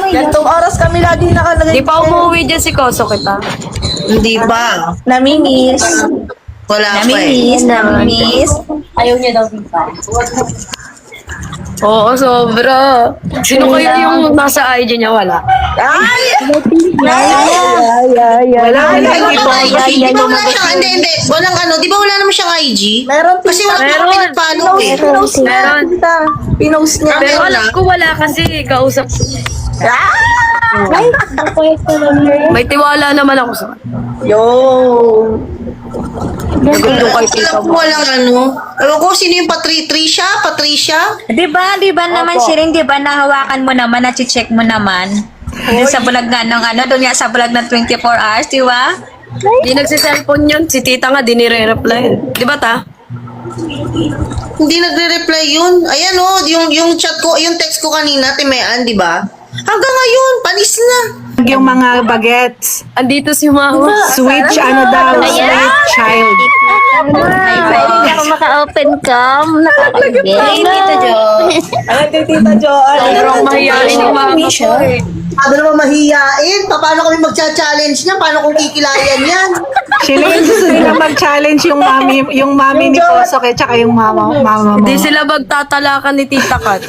Gantong oras kami lagi nakalagay. Di pa umuwi dyan si Koso kita. Hindi pa. Namimiss. Wala pa eh. Namimiss. Namimiss. Ayaw niya daw dito. Oo, sobra. Sino kaya yung nasa IG niya? Wala. Ay! Wala, hindi po. Ay, Di ba wala siyang, hindi. Walang ano, di ba wala naman siyang IG? Meron Kasi wala Meron. naman pinag-follow eh. Pinost niya. Meron. Tita. Pinost niya. Pero Meron alam na. ko wala kasi kausap. Ah! May tiwala naman ako sa Yo! Nagulo kay tita Alam ko mo. walang ano. Ewan ko, sino yung Patricia? Di ba naman Opo. Shirin, di ba nahawakan mo naman, na-check mo naman. Doon sa bulag nga ng ano, doon nga sa bulag ng 24 hours, di ba? Di nagsiselfone yun. Si tita nga, di nire-reply. Di ba ta? Hindi nagre-reply yun. Ayan oh, yung chat ko, yung text ko kanina, Timean, di ba? Hanggang ngayon, panis na. Yung mga bagets. Andito si mama. Switch, ano daw, sweet child. Hindi ako maka-open cam. Nakakagay. Tito Jo. Ayan kay Tita Joanne. Sobrang mahihain yung mama ko eh. Ano naman mahihiyain? Paano kami magcha-challenge niya? Paano kung kikilayan yan? Sila gusto nila mag-challenge yung mami ni Koso, tsaka yung mama mo. Di sila magtatalakan ni Tita Kat.